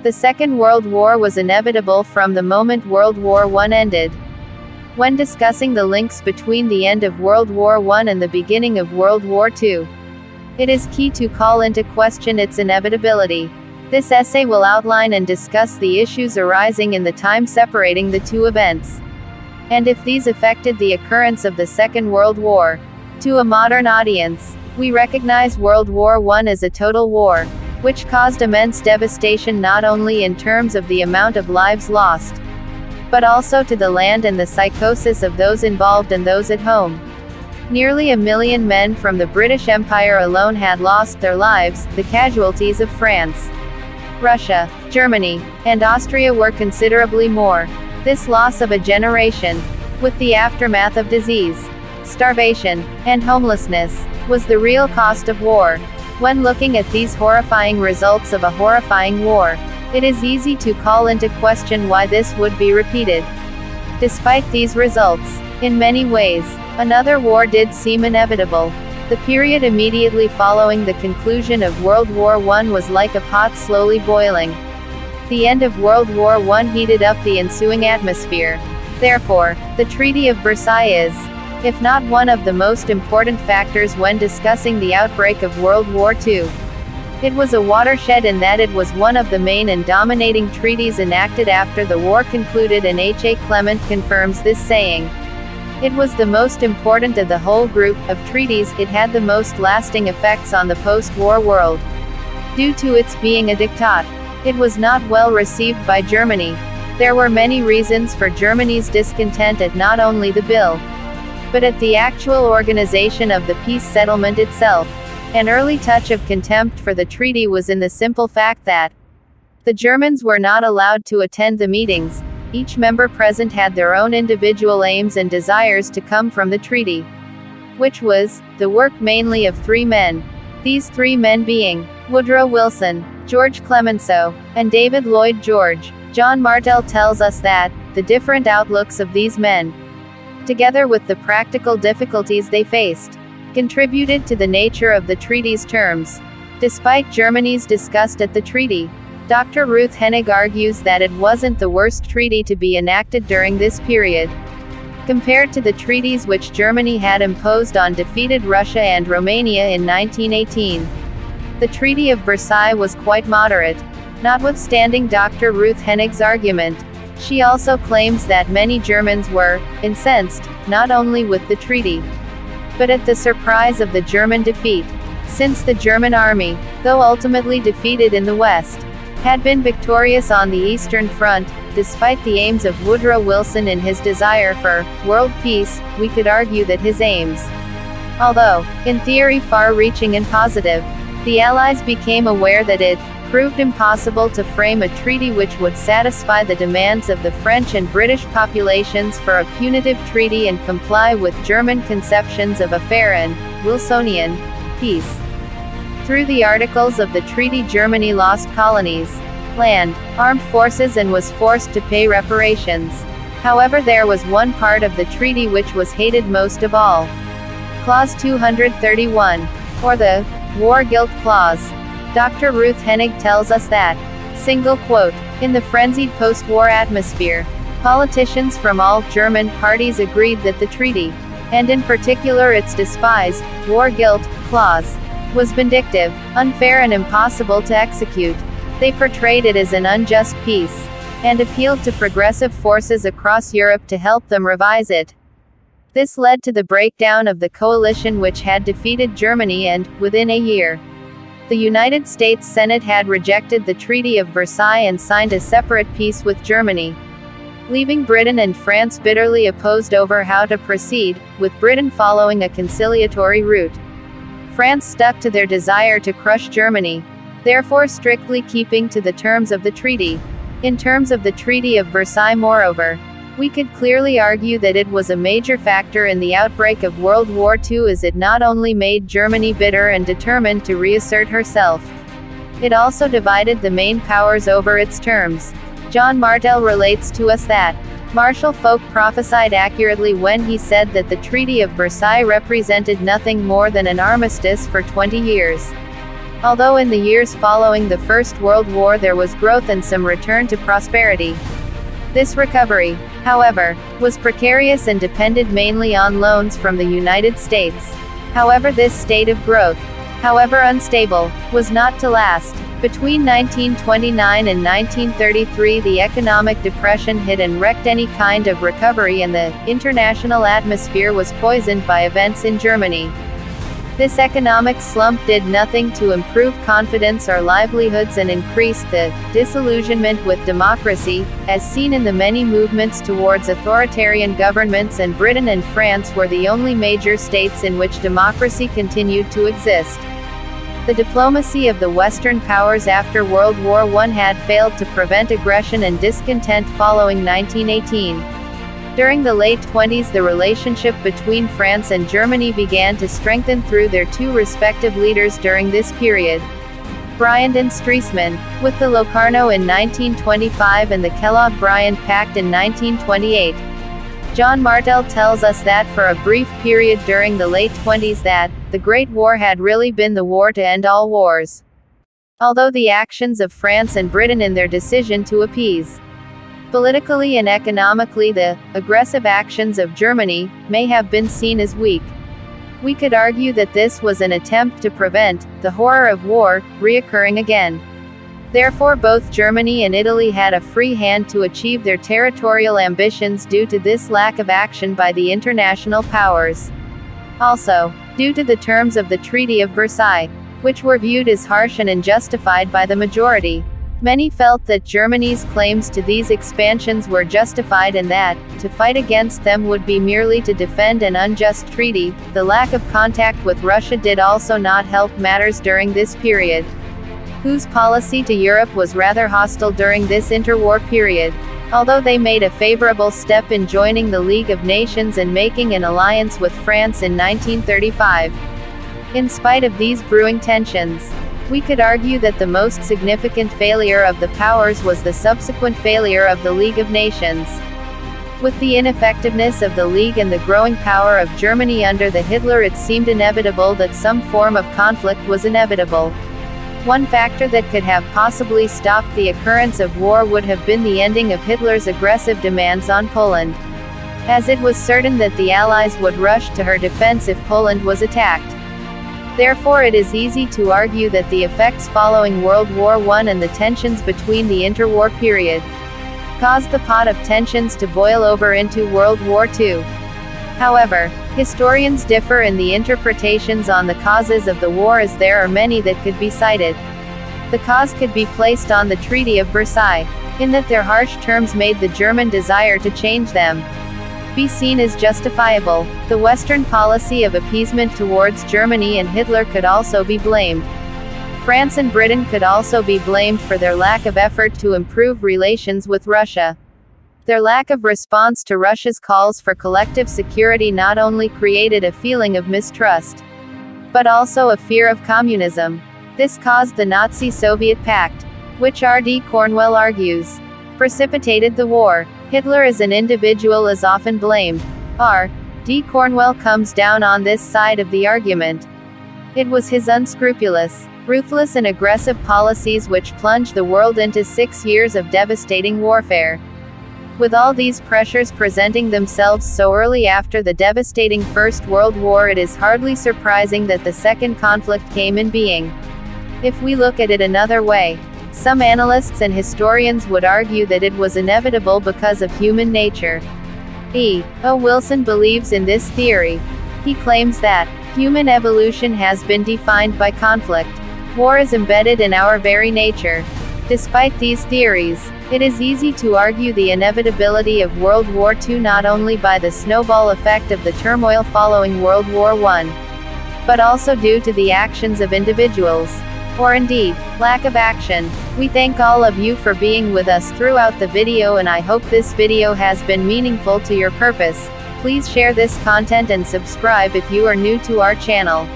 The Second World War was inevitable from the moment World War I ended. When discussing the links between the end of World War I and the beginning of World War II, it is key to call into question its inevitability. This essay will outline and discuss the issues arising in the time separating the two events, and if these affected the occurrence of the Second World War. To a modern audience, we recognize World War I as a total war, which caused immense devastation not only in terms of the amount of lives lost, but also to the land and the psychosis of those involved and those at home. Nearly 1 million men from the British Empire alone had lost their lives. The casualties of France, Russia, Germany, and Austria were considerably more. This loss of a generation, with the aftermath of disease, starvation, and homelessness, was the real cost of war. When looking at these horrifying results of a horrifying war, it is easy to call into question why this would be repeated. Despite these results, in many ways, another war did seem inevitable. The period immediately following the conclusion of World War I was like a pot slowly boiling. The end of World War I heated up the ensuing atmosphere. Therefore, the Treaty of Versailles is, if not one of the most important factors when discussing the outbreak of World War II. It was a watershed in that it was one of the main and dominating treaties enacted after the war concluded, and H. A. Clement confirms this, saying, "It was the most important of the whole group of treaties. It had the most lasting effects on the post-war world. Due to its being a diktat, it was not well received by Germany. There were many reasons for Germany's discontent at not only the bill, but at the actual organization of the peace settlement itself. An early touch of contempt for the treaty was in the simple fact that the Germans were not allowed to attend the meetings. Each member present had their own individual aims and desires to come from the treaty, which was the work mainly of 3 men. These 3 men being Woodrow Wilson, George Clemenceau, and David Lloyd George. John Martel tells us that the different outlooks of these men, together with the practical difficulties they faced, contributed to the nature of the treaty's terms. Despite Germany's disgust at the treaty, Dr. Ruth Hennig argues that it wasn't the worst treaty to be enacted during this period. Compared to the treaties which Germany had imposed on defeated Russia and Romania in 1918, the Treaty of Versailles was quite moderate. Notwithstanding Dr. Ruth Hennig's argument, she also claims that many Germans were incensed, not only with the treaty, but at the surprise of the German defeat, since the German army, though ultimately defeated in the West, had been victorious on the Eastern Front. Despite the aims of Woodrow Wilson in his desire for world peace, we could argue that his aims, although in theory far-reaching and positive, the Allies became aware that it proved impossible to frame a treaty which would satisfy the demands of the French and British populations for a punitive treaty and comply with German conceptions of a fair and Wilsonian peace. Through the articles of the treaty, Germany lost colonies, land, armed forces, and was forced to pay reparations. However, there was one part of the treaty which was hated most of all. Clause 231, or the War Guilt Clause. Dr. Ruth Hennig tells us that, single quote, in the frenzied post-war atmosphere, politicians from all German parties agreed that the treaty, and in particular its despised War Guilt Clause, was vindictive, unfair, and impossible to execute. They portrayed it as an unjust peace, and appealed to progressive forces across Europe to help them revise it. This led to the breakdown of the coalition which had defeated Germany, and, within a year, the United States Senate had rejected the Treaty of Versailles and signed a separate peace with Germany, leaving Britain and France bitterly opposed over how to proceed, with Britain following a conciliatory route. France stuck to their desire to crush Germany, therefore strictly keeping to the terms of the treaty. In terms of the Treaty of Versailles, moreover, we could clearly argue that it was a major factor in the outbreak of World War II, as it not only made Germany bitter and determined to reassert herself, it also divided the main powers over its terms. John Martel relates to us that Marshal Foch prophesied accurately when he said that the Treaty of Versailles represented nothing more than an armistice for 20 years. Although in the years following the First World War there was growth and some return to prosperity. This recovery, however, was precarious and depended mainly on loans from the United States. However, this state of growth, however unstable, was not to last. Between 1929 and 1933 the economic depression hit and wrecked any kind of recovery, and the international atmosphere was poisoned by events in Germany. This economic slump did nothing to improve confidence or livelihoods and increased the disillusionment with democracy, as seen in the many movements towards authoritarian governments, and Britain and France were the only major states in which democracy continued to exist. The diplomacy of the Western powers after World War I had failed to prevent aggression and discontent following 1918. During the late 20s the relationship between France and Germany began to strengthen through their two respective leaders during this period, Briand and Stresemann, with the Locarno in 1925 and the Kellogg-Briand Pact in 1928. John Martel tells us that for a brief period during the late 20s that the Great War had really been the war to end all wars. Although the actions of France and Britain in their decision to appease politically and economically the aggressive actions of Germany may have been seen as weak, we could argue that this was an attempt to prevent the horror of war reoccurring again. Therefore both Germany and Italy had a free hand to achieve their territorial ambitions due to this lack of action by the international powers. Also, due to the terms of the Treaty of Versailles, which were viewed as harsh and unjustified by the majority, many felt that Germany's claims to these expansions were justified and that to fight against them would be merely to defend an unjust treaty. The lack of contact with Russia did also not help matters during this period, whose policy to Europe was rather hostile during this interwar period. Although they made a favorable step in joining the League of Nations and making an alliance with France in 1935. In spite of these brewing tensions, we could argue that the most significant failure of the powers was the subsequent failure of the League of Nations. With the ineffectiveness of the League and the growing power of Germany under the Hitler, it seemed inevitable that some form of conflict was inevitable. One factor that could have possibly stopped the occurrence of war would have been the ending of Hitler's aggressive demands on Poland, as it was certain that the Allies would rush to her defense if Poland was attacked. Therefore it is easy to argue that the effects following World War I and the tensions between the interwar period caused the pot of tensions to boil over into World War II. However, historians differ in the interpretations on the causes of the war, as there are many that could be cited. The cause could be placed on the Treaty of Versailles, in that their harsh terms made the German desire to change them be seen as justifiable. The Western policy of appeasement towards Germany and Hitler could also be blamed. France and Britain could also be blamed for their lack of effort to improve relations with Russia. Their lack of response to Russia's calls for collective security not only created a feeling of mistrust, but also a fear of communism. This caused the Nazi-Soviet pact, which R.D. Cornwell argues precipitated the war. Hitler as an individual is often blamed. R.D. Cornwell comes down on this side of the argument. It was his unscrupulous, ruthless and aggressive policies which plunged the world into 6 years of devastating warfare. With all these pressures presenting themselves so early after the devastating First World War, it is hardly surprising that the second conflict came in being. If we look at it another way, some analysts and historians would argue that it was inevitable because of human nature. E. O. Wilson believes in this theory. He claims that human evolution has been defined by conflict. War is embedded in our very nature. Despite these theories, it is easy to argue the inevitability of World War II not only by the snowball effect of the turmoil following World War I, but also due to the actions of individuals, or indeed, lack of action. We thank all of you for being with us throughout the video, and I hope this video has been meaningful to your purpose. Please share this content and subscribe if you are new to our channel.